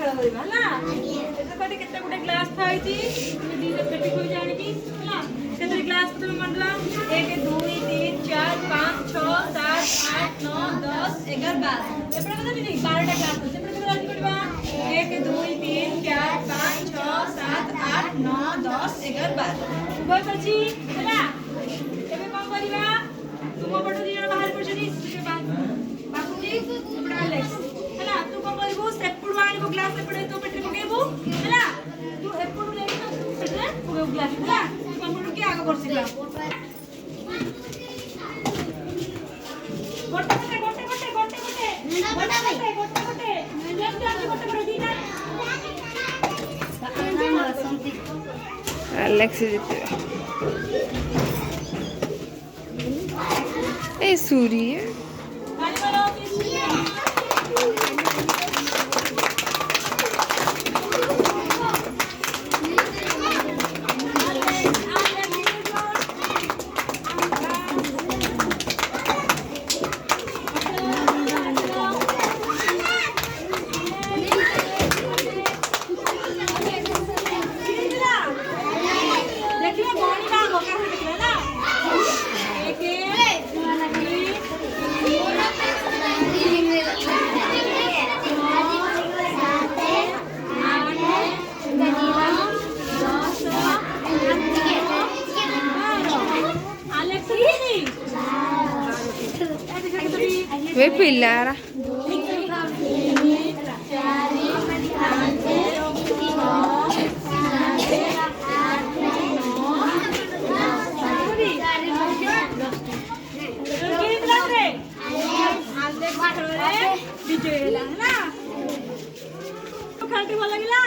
खेल करबा ना एतो कोटे केते गुटे ग्लास थाई छी तुम दी पेटी कोई जानि की हला केते ग्लास तुम मंडला 1 2 3 4 5 6 7 8 9 10 11 12 एपडा कते नहीं 12 टा ग्लास छै एपडा कते करबा 1 2 3 4 5 6 7 8 9 10 11 12 बस अछि हला एबे कोन करिवा तुम पटो दिया बाहर पछनी बाबूजी एपडा लेक्स हला तू कोन करबो सेपडु आनी को ग्लास एपडे तो पेटे पकेबो हला तू एपडु लेके तो पेटे पकेबो ग्लास हला तू कोन पटो के आगे बरसिला गोटे गोटे गोटे गोटे गोटे गोटे गोटे गोटे जल्दी आके गोटे कर दीना एलेक्स जीते ए सूर्य गाड़ी वाला वे पिल्लारा खाते भल लगिला